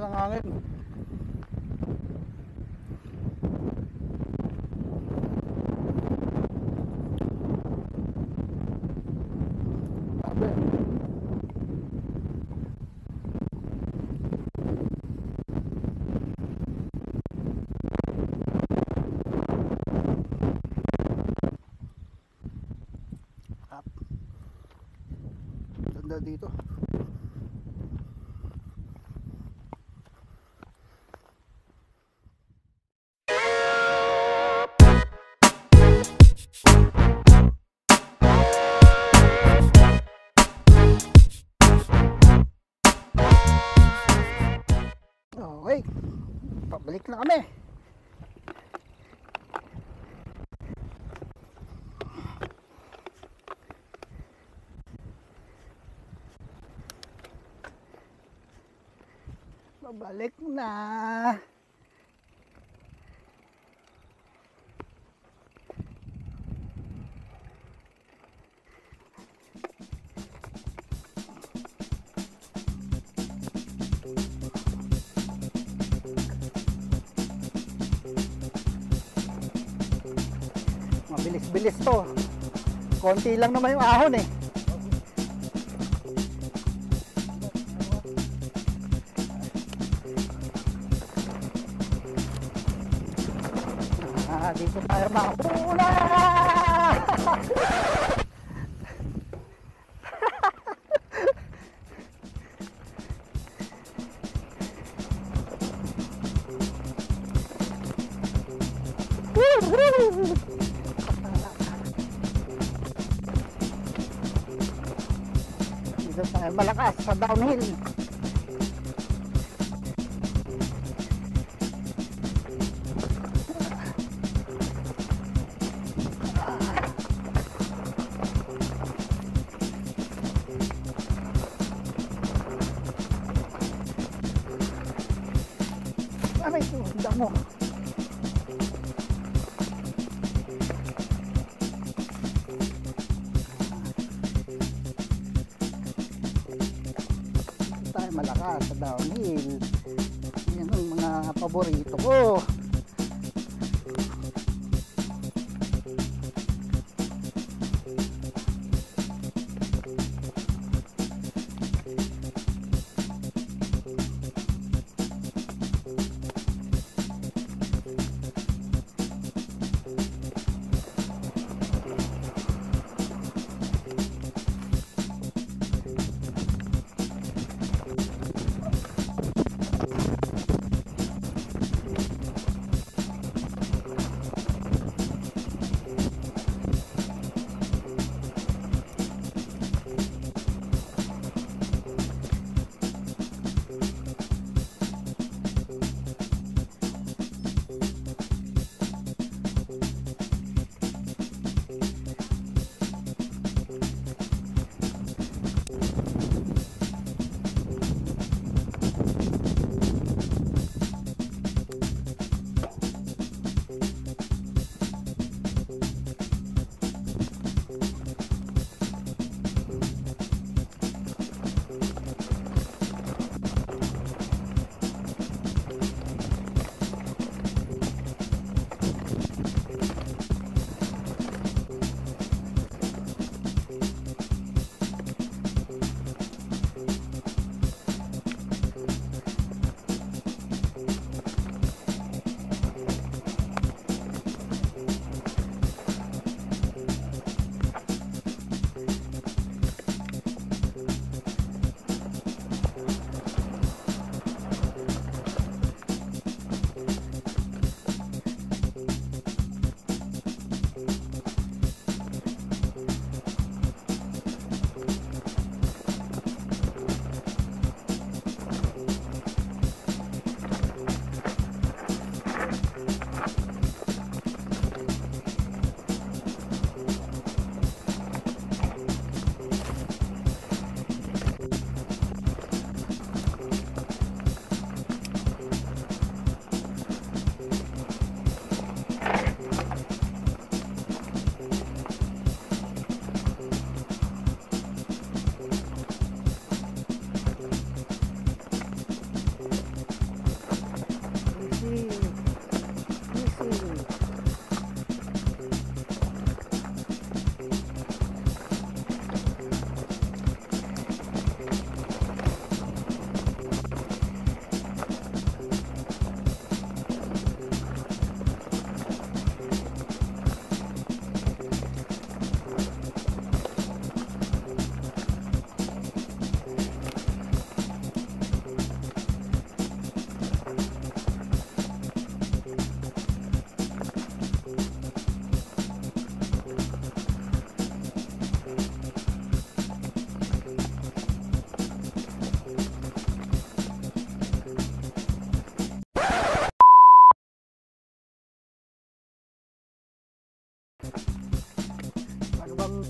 ng hangin. Ganda dito. Okay, pabalik na kami. Pabalik na. Mabilis-bilis to. Konti lang naman yung ahon eh. Dito tayo makapula. Dito tayo malakas sa downhill. Aray, handa mo. Tayo malakas sa downhill. Yan ang mga paborito ko.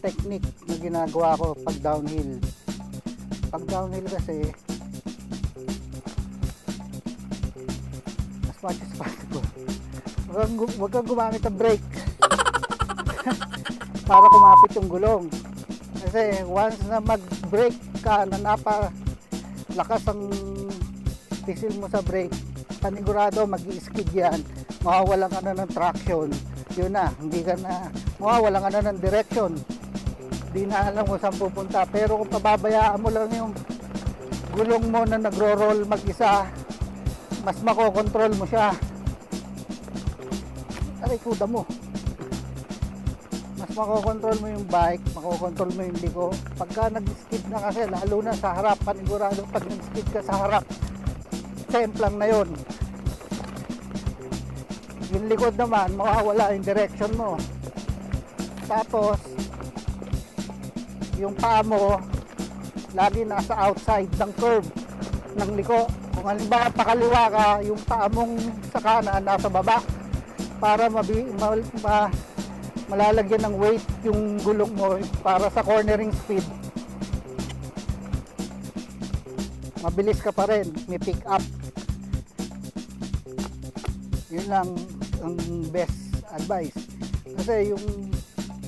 technique na ginagawa ko pag downhill. Pag downhill kasi, as much as possible, wag kang gumamit ng brake para kumapit yung gulong. Kasi once na mag-brake ka na napalakas ang pisil mo sa brake, panigurado mag-i-skid yan, mawawalan ka na ng traction. Yun na, hindi ka na, mawawalan ka na ng direction, hindi na alam mo saan pupunta. Pero kung pababayaan mo lang yung gulong mo na nagro-roll mag-isa, mas makokontrol mo siya. Aray, kuda mo. Mas makokontrol mo yung bike, makokontrol mo yung liko. Pagka nag-skid na kasi, lalo na sa harap, panigurado pag nag-skid ka sa harap, semplang na yun. Yung likod naman, mawawala yung direction mo. Tapos, yung paa mo, lagi nasa outside ng curve ng liko. Kung halimbawa pakaliwa ka, yung paa mong sa kanan nasa baba para malalagyan ng weight yung gulong mo para sa cornering speed. Mabilis ka pa rin, may pick up. Yun lang ang best advice. Kasi yung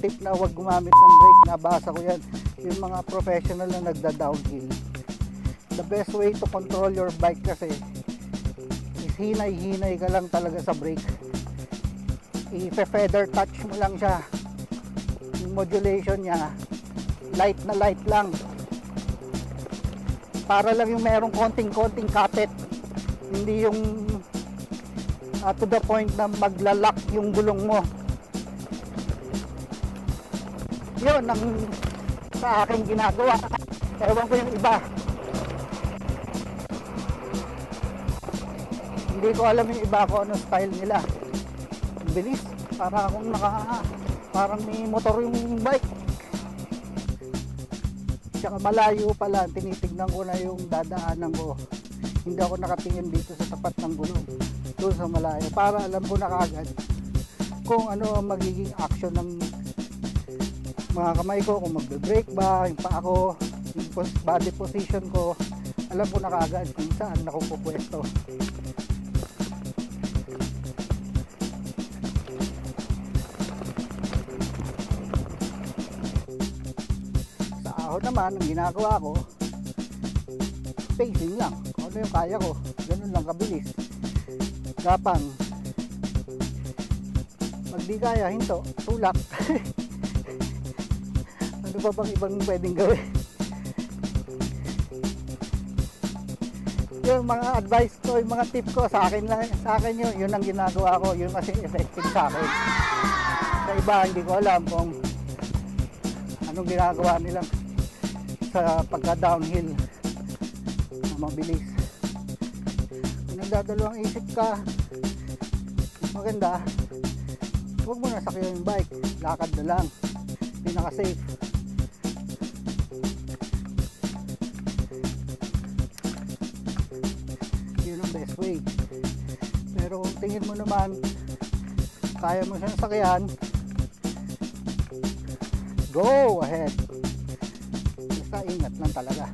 tip na huwag gumamit ng brake, nabasa ko yan, yung mga professional na nagda-downhill. The best way to control your bike kasi is hinay-hinay ka lang talaga sa brake. I-feather touch mo lang siya. Yung modulation niya, light na light lang. Para lang yung merong konting-konting kapit. Hindi yung to the point na maglalak yung gulong mo. Yun ang sa akin ginagawa. Ewan ko yung iba. Hindi ko alam yung iba kung ano style nila. Bilis. Para akong parang may motor yung bike. Tsaka malayo pala. Tinitignan ko na yung dadaanan ko. Hindi ako nakatingin dito sa tapat ng gulong. Doon sa malayo. Para alam ko na kaagad kung ano ang magiging action ng mga kamay ko. Kung magbe-brake ba, yung paa ko, yung body position ko. Alam ko na kaagad kung saan ako pupwesto. Naman ang ginagawa ko, pacing lang. Kung ano yung kaya ko, ganun lang kabilis. Gapang. Pag di kaya, hinto, tulak. Ano ba bang ibang pwedeng gawin? Yung mga advice ko, yung mga tip ko sa akin lang, sa akin yun ang ginagawa ko, yun kasi effective sa akin. Sa iba hindi ko alam kung anong ginagawa nilang sa pagka downhill na mabilis. Kung nagdadalawang isip ka, maganda, huwag mo na sakyan yung bike, lakad na lang, pinaka-safe. Yun ang best way. Pero kung tingin mo naman kaya mo siyang sakyan, go ahead. Basta ingat lang talaga.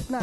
na.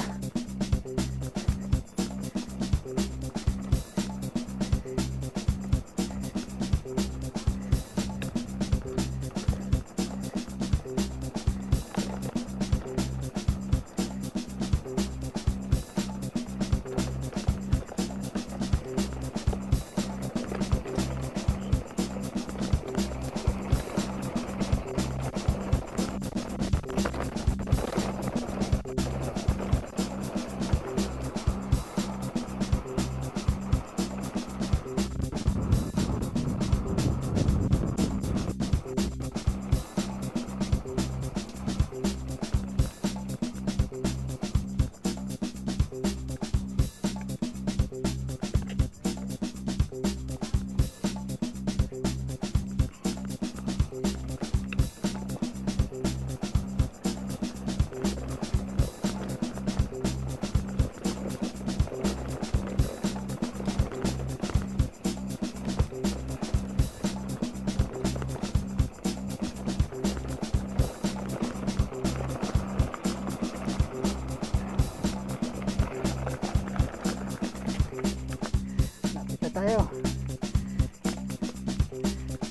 Tayo.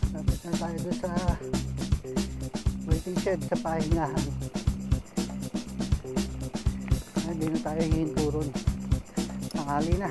Lapit na tayo doon sa waiting shed sa pahingahan. Hindi na tayo hihinto ron. Tanghali na.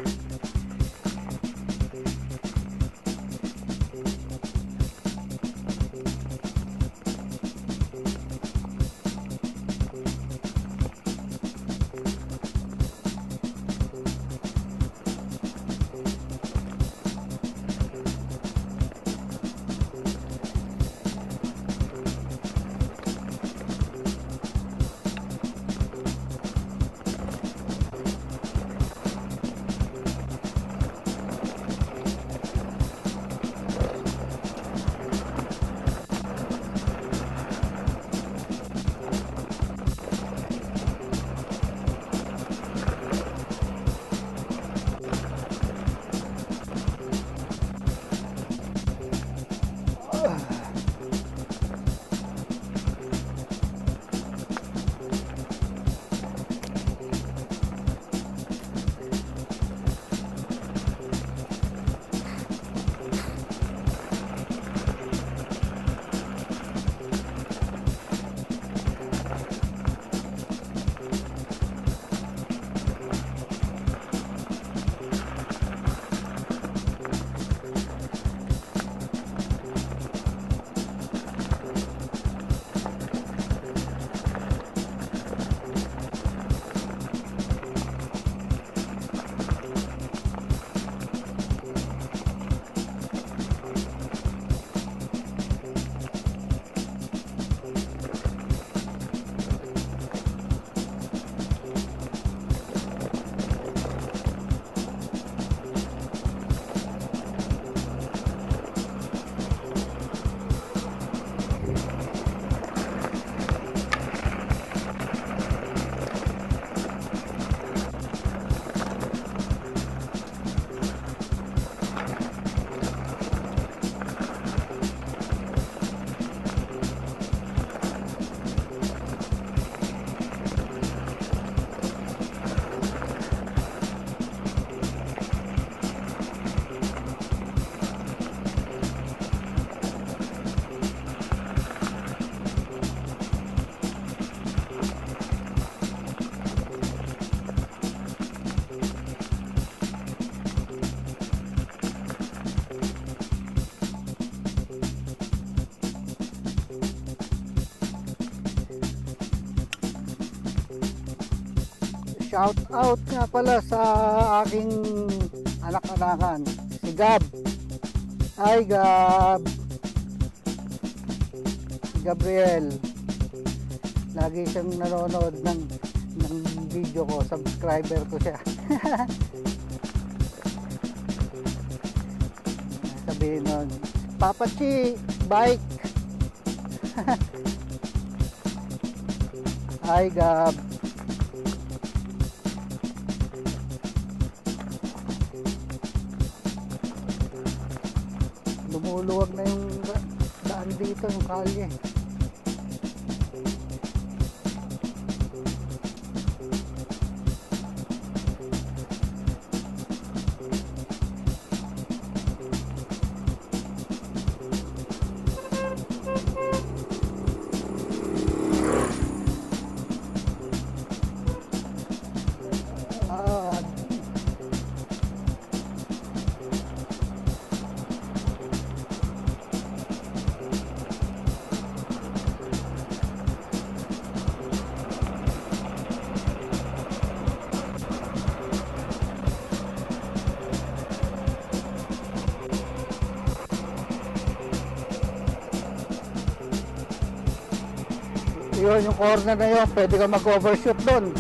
Shout out nga pala sa aking anak-anakan, si Gab. Hi Gab. Si Gabriel. Lagi siyang nanonood ng video ko, subscriber ko siya. Sabihin nun, Papa Chi, bike. Hi Gab. Lumuluwag na yung daan dito, yung kalye. Yun, yung corner na yun, pwede ka mag-overshoot doon.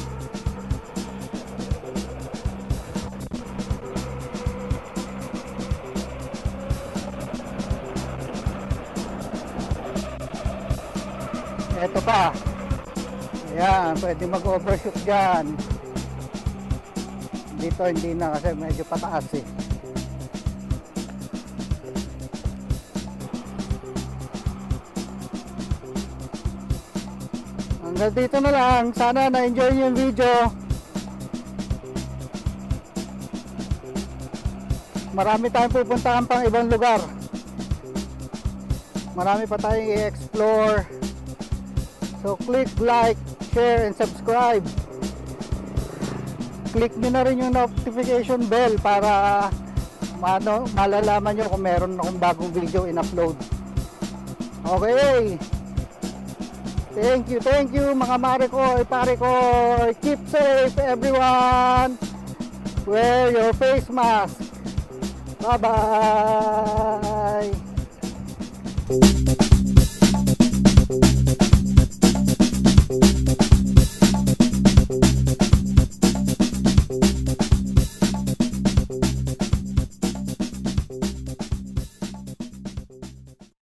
Ito pa. Ayan, pwede mag-overshoot dyan. Dito hindi na kasi medyo pataas eh. Hanggang dito na lang. Sana na-enjoy nyo yung video. Marami tayong pupuntahan pang ibang lugar. Marami pa tayong i-explore. So click like, share, and subscribe. Click nyo na rin yung notification bell para malalaman nyo kung meron akong bagong video in-upload. Okay. Thank you mga mare ko, pare ko. Keep safe everyone. Wear your face mask. Bye bye.